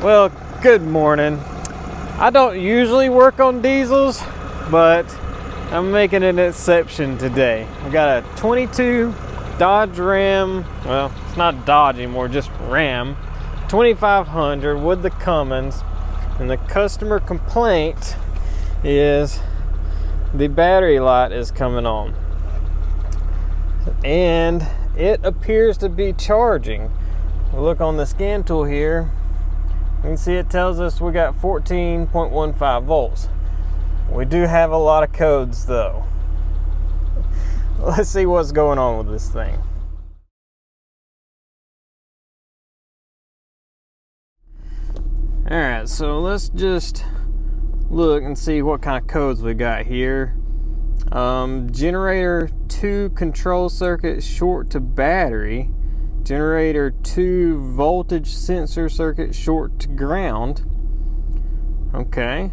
Well, good morning. I don't usually work on diesels, but I'm making an exception today. I got a 22 Dodge Ram, well, it's not Dodge anymore, just Ram, 2500 with the Cummins, and the customer complaint is the battery light is coming on. And it appears to be charging. We look on the scan tool here, you can see it tells us we got 14.15 volts. We do have a lot of codes though. Let's see what's going on with this thing. Alright, so let's just look and see what kind of codes we got here. Generator 2 control circuit short to battery. Generator 2 voltage sensor circuit short to ground. Okay.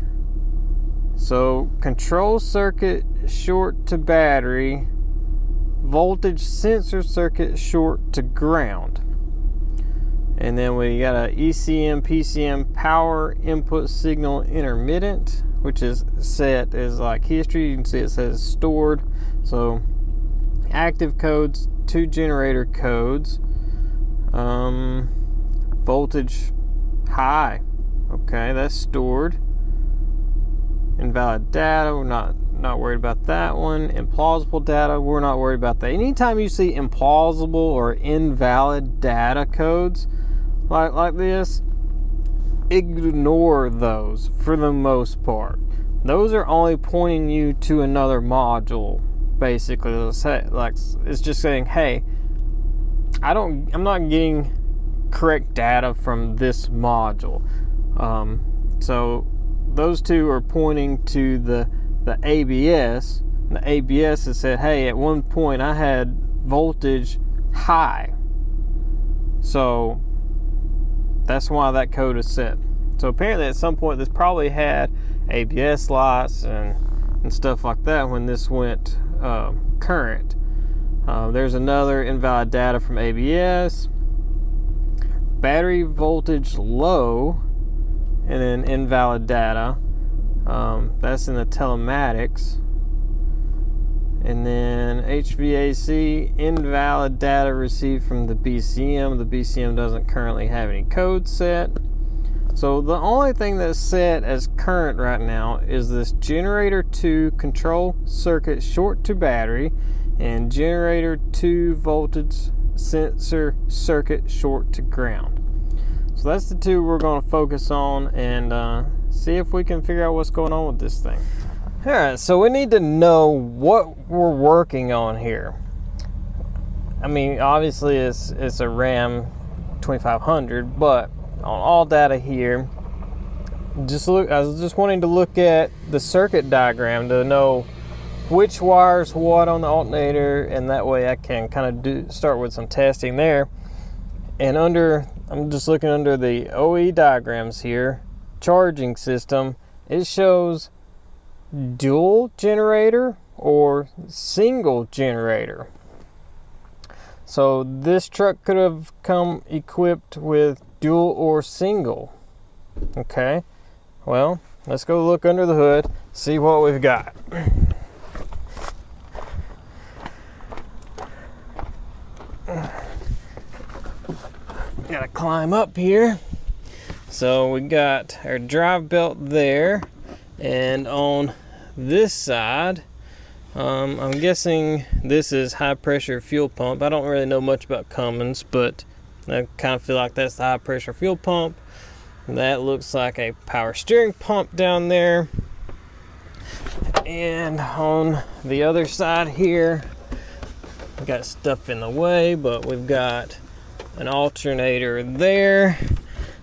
So control circuit short to battery. Voltage sensor circuit short to ground. And then we got a ECM PCM power input signal intermittent, which is set as like history. You can see it says stored. So active codes, 2 generator codes. Voltage high. Okay, that's stored. Invalid data, we're not worried about that one. Implausible data, we're not worried about that. Anytime you see implausible or invalid data codes like this, ignore those for the most part. Those are only pointing you to another module, basically. Like, it's just saying, hey, I'm not getting correct data from this module. So those two are pointing to the ABS. And the ABS has said, hey, at one point I had voltage high. So that's why that code is set. So apparently at some point this probably had ABS lights and stuff like that when this went current. There's another invalid data from ABS. Battery voltage low, and then invalid data. That's in the telematics. And then HVAC, invalid data received from the BCM. The BCM doesn't currently have any code set. So the only thing that's set as current right now is this generator 2 control circuit short to battery and generator 2 voltage sensor circuit short to ground. So that's the two we're going to focus on and see if we can figure out what's going on with this thing. Alright, so we need to know what we're working on here. I mean, obviously it's a RAM 2500, but on all data here, I was just wanting to look at the circuit diagram to know which wires what on the alternator, and that way I can kind of start with some testing there. And I'm just looking under the OE diagrams here, charging system, it shows dual generator or single generator. So this truck could have come equipped with dual or single. Okay, well, let's go look under the hood, see what we've got. Gotta climb up here. So we got our drive belt there, and on this side, I'm guessing this is high pressure fuel pump. I don't really know much about Cummins, but I kind of feel like that's the high pressure fuel pump. That looks like a power steering pump down there. And on the other side here, we got stuff in the way, but we've got an alternator there.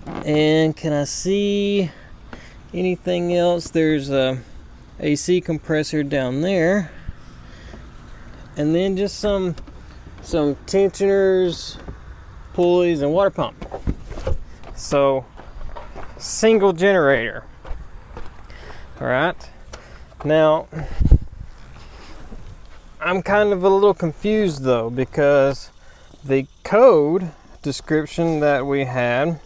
And can I see anything else? There's a AC compressor down there, and then just some tensioners, pulleys, and water pump. So single generator. All right, now I'm kind of a little confused though, because the code description that we had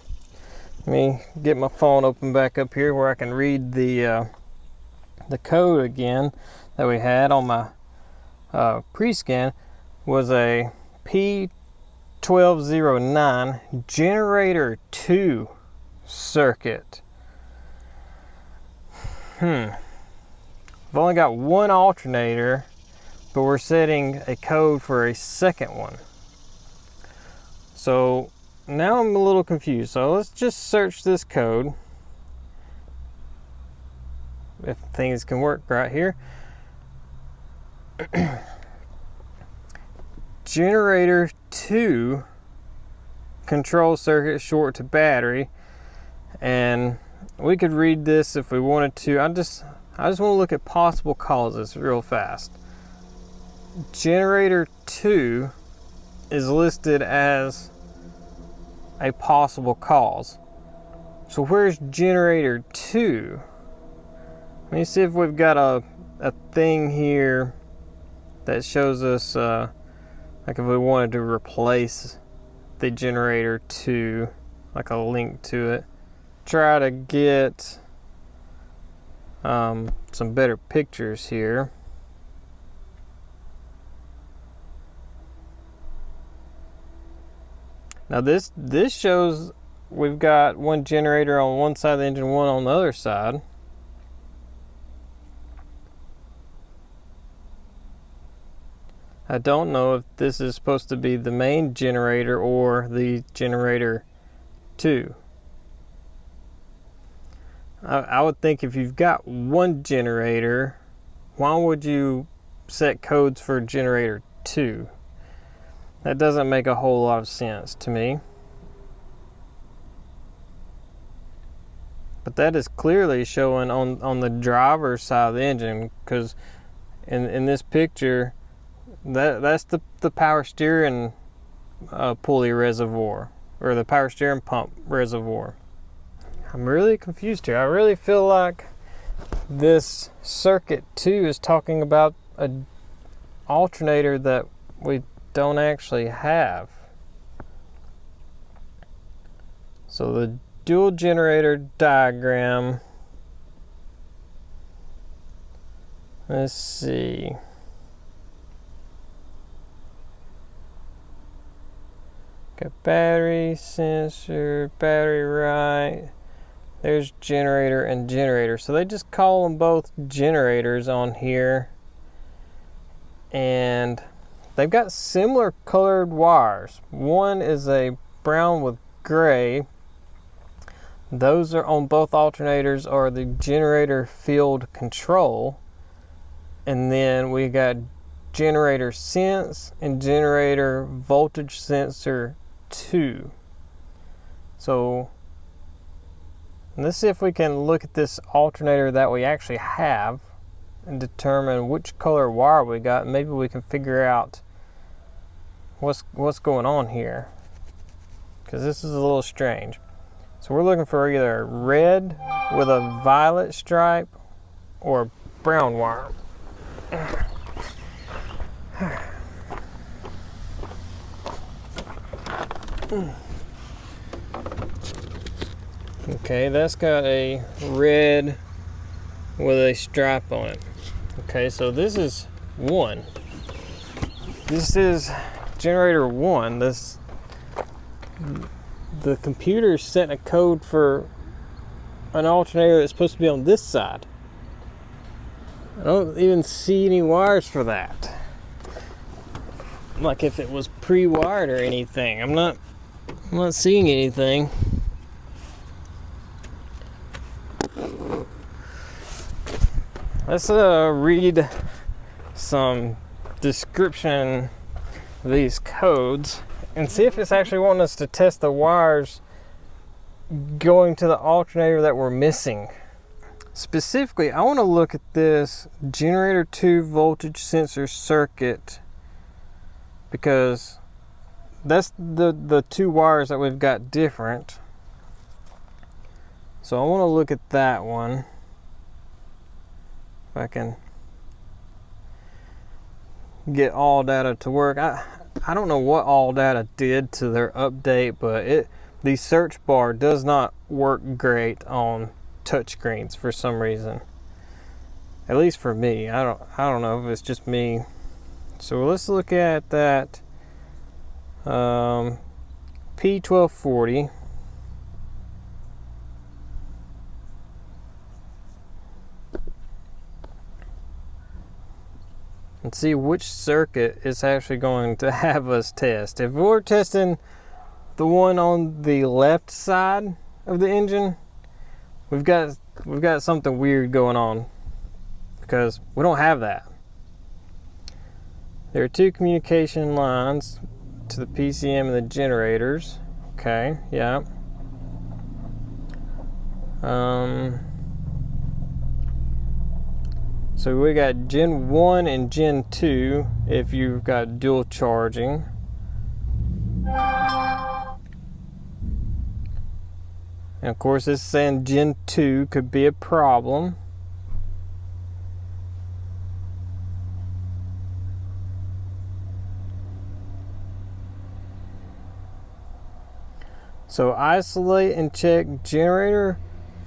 Let me get my phone open back up here where I can read the code again that we had on my prescan. Was a P1209 generator 2 circuit. We've only got one alternator, but we're setting a code for a second one. So now I'm a little confused. So let's just search this code. If things can work right here. Generator 2 control circuit short to battery, and we could read this if we wanted to. I just want to look at possible causes real fast. Generator 2 is listed as a possible cause. So where's generator 2? Let me see if we've got a thing here that shows us like if we wanted to replace the generator 2, like a link to it. Try to get some better pictures here. Now this shows we've got one generator on one side of the engine, one on the other side. I don't know if this is supposed to be the main generator or the generator 2. I would think if you've got one generator, why would you set codes for generator 2? That doesn't make a whole lot of sense to me. But that is clearly showing on the driver's side of the engine, because in this picture, that's the power steering pulley reservoir, or the power steering pump reservoir. I'm really confused here. I really feel like this circuit 2 is talking about an alternator that we don't actually have. So the dual generator diagram, let's see. Got battery, sensor, battery right. There's generator and generator. So they just call them both generators on here. And they've got similar colored wires. One is a brown with gray. Those are on both alternators are the generator field control. And then we got generator sense and generator voltage sensor 2. So let's see if we can look at this alternator that we actually have and determine which color wire we got. Maybe we can figure out what's going on here, because this is a little strange. So we're looking for either red with a violet stripe or brown wire. Okay, that's got a red with a stripe on it. Okay, so this is 1. This is generator 1. The computer set a code for an alternator that's supposed to be on this side. I don't even see any wires for that. Like if it was pre-wired or anything. I'm not seeing anything. Let's read some description of these codes and see if it's actually wanting us to test the wires going to the alternator that we're missing. Specifically, I want to look at this generator 2 voltage sensor circuit, because that's the 2 wires that we've got different. So I want to look at that one. If I can get all data to work. I don't know what all data did to their update, but the search bar does not work great on touchscreens for some reason. At least for me. I don't know if it's just me. So let's look at that P1240. And see which circuit is actually going to have us test. If we're testing the one on the left side of the engine, we've got something weird going on because we don't have that. There are two communication lines to the PCM and the generators. Okay, yeah. So we got Gen 1 and Gen 2 if you've got dual charging. And of course this is saying Gen 2 could be a problem. So isolate and check generator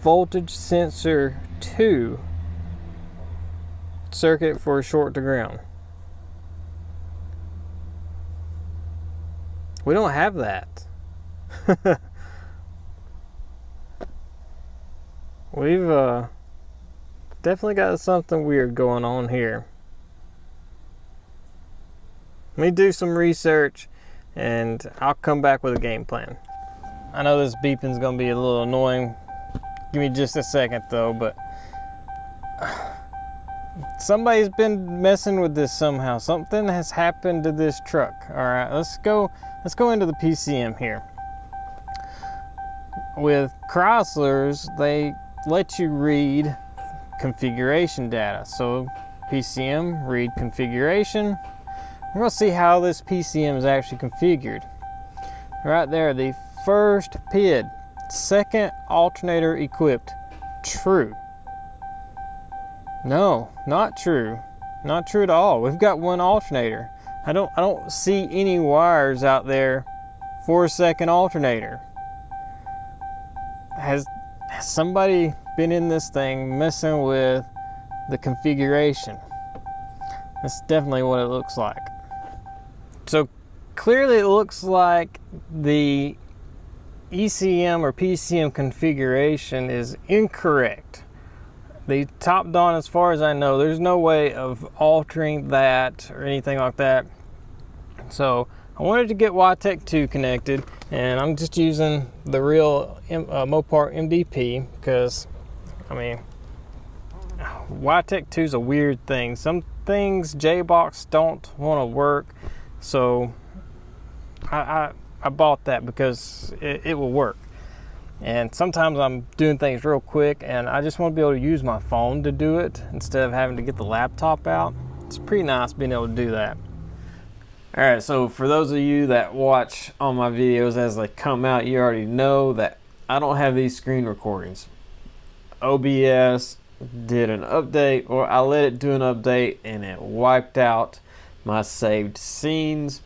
voltage sensor 2 circuit for short to ground. We don't have that. We've definitely got something weird going on here. Let me do some research and I'll come back with a game plan. I know this beeping's gonna be a little annoying. Give me just a second though, but somebody's been messing with this somehow. Something has happened to this truck. All right, let's go into the PCM here. With Chryslers, they let you read configuration data. So PCM, read configuration. We're gonna see how this PCM is actually configured. Right there, the first PID, second alternator equipped, true. No, not true. Not true at all. We've got one alternator. I don't see any wires out there for a second alternator. Has somebody been in this thing messing with the configuration? That's definitely what it looks like. So clearly it looks like the ECM or PCM configuration is incorrect. The Topdon, as far as I know, there's no way of altering that or anything like that. So I wanted to get YTech 2 connected, and I'm just using the real Mopar MDP because, I mean, YTech 2 is a weird thing. Some things JBox don't want to work, so I bought that because it will work. And sometimes I'm doing things real quick and I just want to be able to use my phone to do it instead of having to get the laptop out. It's pretty nice being able to do that. Alright, so for those of you that watch all my videos as they come out, you already know that I don't have these screen recordings. OBS did an update, or I let it do an update and it wiped out my saved scenes.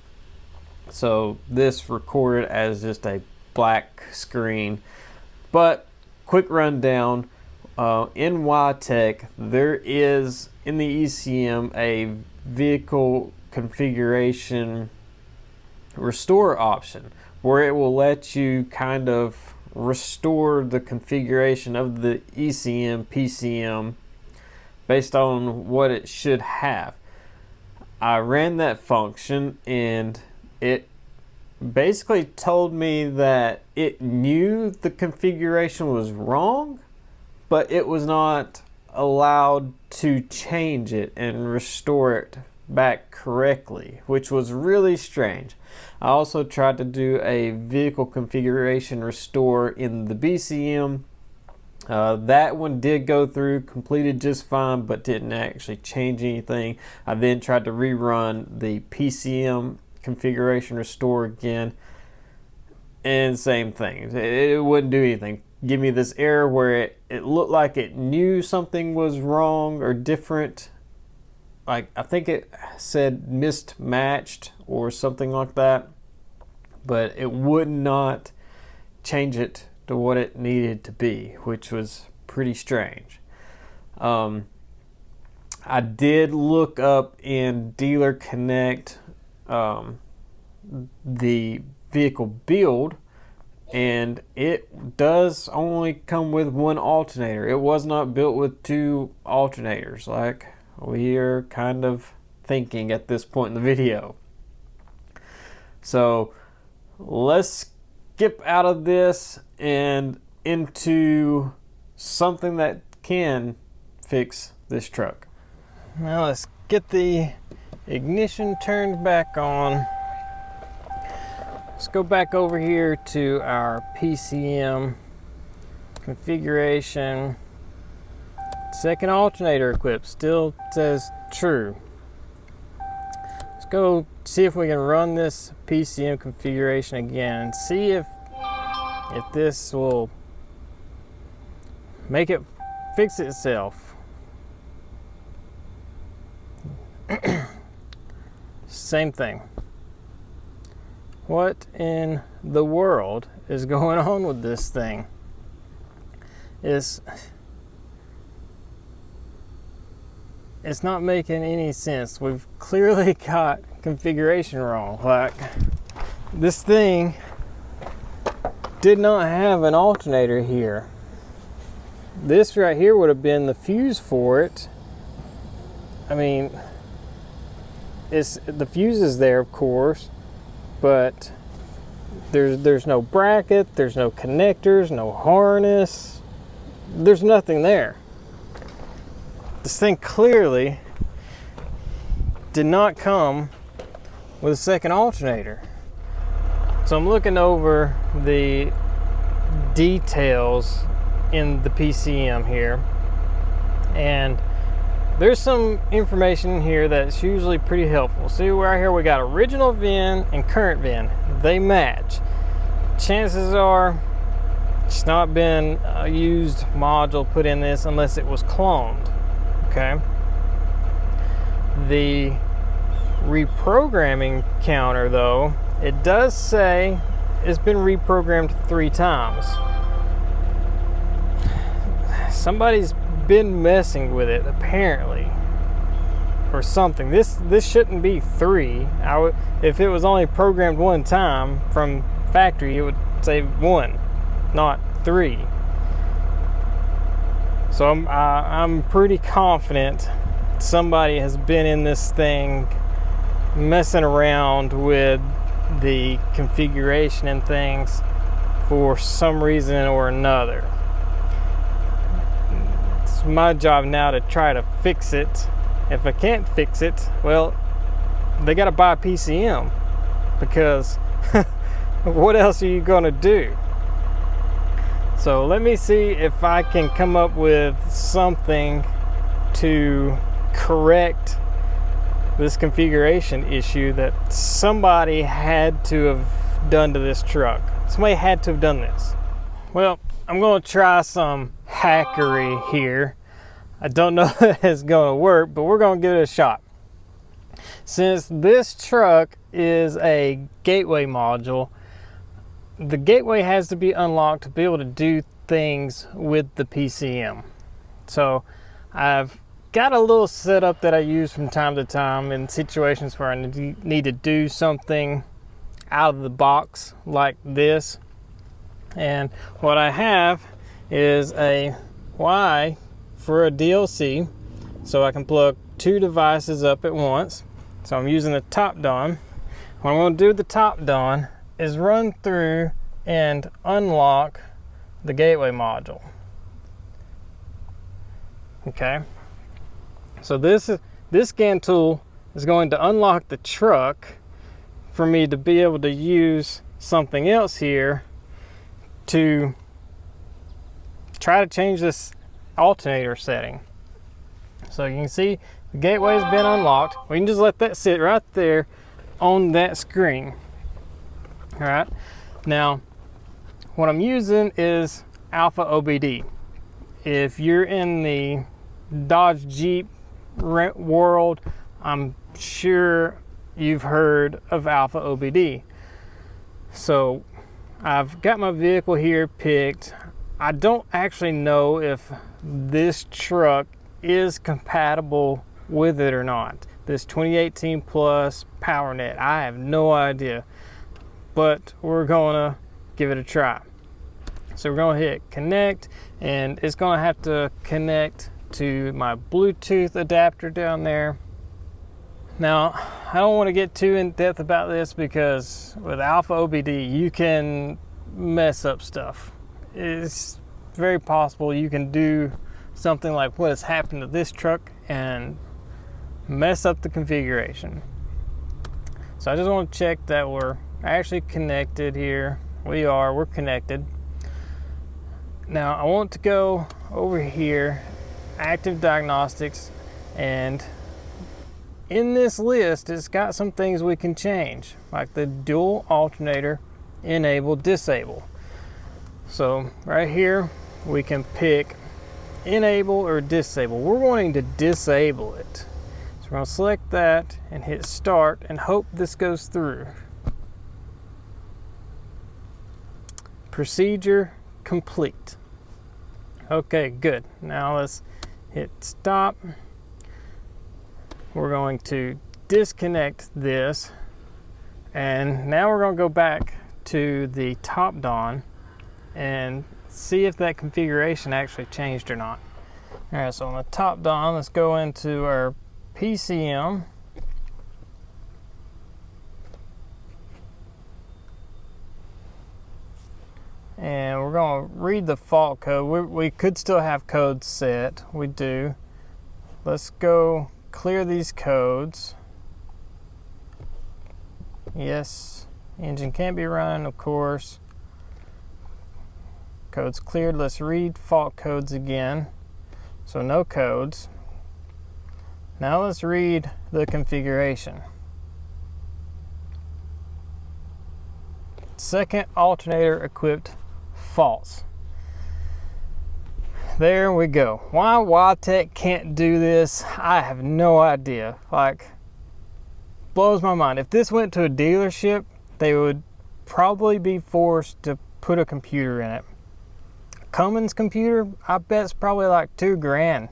So this recorded as just a black screen. But quick rundown, in YTech there is in the ECM a vehicle configuration restore option where it will let you kind of restore the configuration of the ECM PCM based on what it should have. I ran that function and it basically told me that it knew the configuration was wrong, but it was not allowed to change it and restore it back correctly, which was really strange. I also tried to do a vehicle configuration restore in the BCM. That one did go through, completed just fine, but didn't actually change anything. I then tried to rerun the PCM configuration restore again, and same thing. It wouldn't do anything. Give me this error where it looked like it knew something was wrong or different. Like, I think it said mismatched or something like that, but it would not change it to what it needed to be, which was pretty strange. I did look up in Dealer Connect the vehicle build, and it does only come with one alternator. It was not built with two alternators like we are kind of thinking at this point in the video. So let's skip out of this and into something that can fix this truck. Now let's get the ignition turned back on. Let's go back over here to our PCM configuration. Second alternator equipped, still says true. Let's go see if we can run this PCM configuration again and see if this will make it fix itself. Same thing. What in the world is going on with this thing? It's not making any sense. We've clearly got configuration wrong. Like, this thing did not have an alternator here. This right here would have been the fuse for it. I mean, the fuse is there, of course, but there's no bracket, there's no connectors, no harness, there's nothing there. This thing clearly did not come with a second alternator. So I'm looking over the details in the PCM here, and there's some information here that's usually pretty helpful. See, right here we got original VIN and current VIN. They match. Chances are it's not been a used module put in this unless it was cloned. Okay. The reprogramming counter, though, it does say it's been reprogrammed 3 times. Somebody's been messing with it apparently, or something. This shouldn't be 3. If it was only programmed 1 time from factory, it would say 1, not 3. So I'm pretty confident somebody has been in this thing messing around with the configuration and things for some reason or another. It's my job now to try to fix it. If I can't fix it, well, they got to buy a PCM, because what else are you going to do? So let me see if I can come up with something to correct this configuration issue that somebody had to have done to this truck. Somebody had to have done this. Well, I'm going to try some hackery here. I don't know if it's going to work, but we're going to give it a shot. Since this truck is a gateway module, the gateway has to be unlocked to be able to do things with the PCM. So I've got a little setup that I use from time to time in situations where I need to do something out of the box like this. And what I have is a Y for a DLC, so I can plug 2 devices up at once. So I'm using the Topdon. What I'm going to do with the Topdon is run through and unlock the gateway module. Okay, so this scan tool is going to unlock the truck for me to be able to use something else here to try to change this alternator setting. So you can see the gateway has been unlocked. We can just let that sit right there on that screen. All right, now what I'm using is AlfaOBD. If you're in the Dodge Jeep world, I'm sure you've heard of AlfaOBD. So I've got my vehicle here picked. I don't actually know if this truck is compatible with it or not. This 2018 Plus PowerNet, I have no idea, but we're gonna give it a try. So we're gonna hit connect, and it's gonna have to connect to my Bluetooth adapter down there. Now, I don't want to get too in depth about this because with AlfaOBD, you can mess up stuff. It's very possible you can do something like what has happened to this truck and mess up the configuration. So I just want to check that we're actually connected here. We're connected. Now I want to go over here, active diagnostics, and in this list, it's got some things we can change, like the dual alternator, enable, disable. So right here, we can pick enable or disable. We're wanting to disable it. So we're gonna select that and hit start and hope this goes through. Procedure complete. Okay, good. Now let's hit stop. We're going to disconnect this, and now we're going to go back to the Topdon and see if that configuration actually changed or not. All right, so on the Topdon, let's go into our PCM. And we're going to read the fault code. We could still have codes set. We do. Let's go clear these codes. Yes, engine can't be run, of course. Codes cleared. Let's read fault codes again. So no codes. Now let's read the configuration. Second alternator equipped false. There we go. Why YTech can't do this, I have no idea. Like, blows my mind. If this went to a dealership, they would probably be forced to put a computer in it. Cummins computer, I bet it's probably like $2,000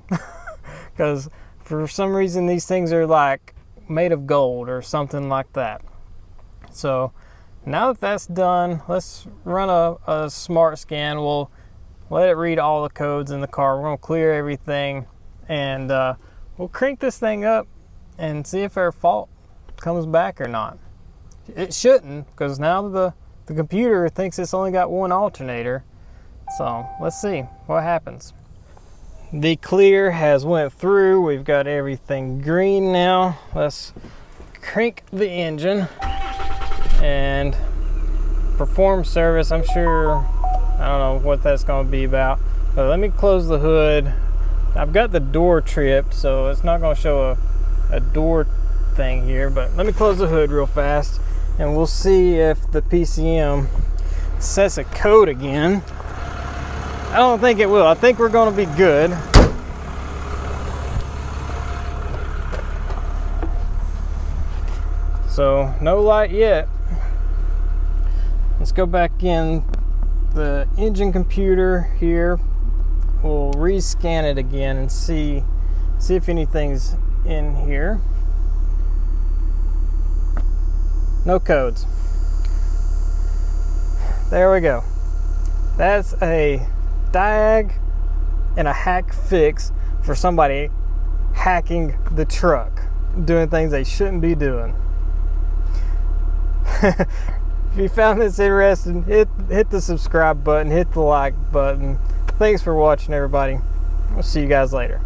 because for some reason these things are like made of gold or something like that. So now that that's done, let's run a smart scan. We'll let it read all the codes in the car. We're going to clear everything, and we'll crank this thing up and see if our fault comes back or not. It shouldn't, because now the computer thinks it's only got one alternator. So let's see what happens. The clear has went through. We've got everything green now. Let's crank the engine and perform service. I'm sure, I don't know what that's going to be about, but let me close the hood. I've got the door tripped, so it's not going to show a door thing here, but let me close the hood real fast and we'll see if the PCM sets a code again. I don't think it will. I think we're going to be good. So no light yet. Let's go back in the engine computer here. We'll rescan it again and see if anything's in here. No codes. There we go. That's a diag and a hack fix for somebody hacking the truck, doing things they shouldn't be doing. If you found this interesting, hit the subscribe button, hit the like button. Thanks for watching, everybody. We'll see you guys later.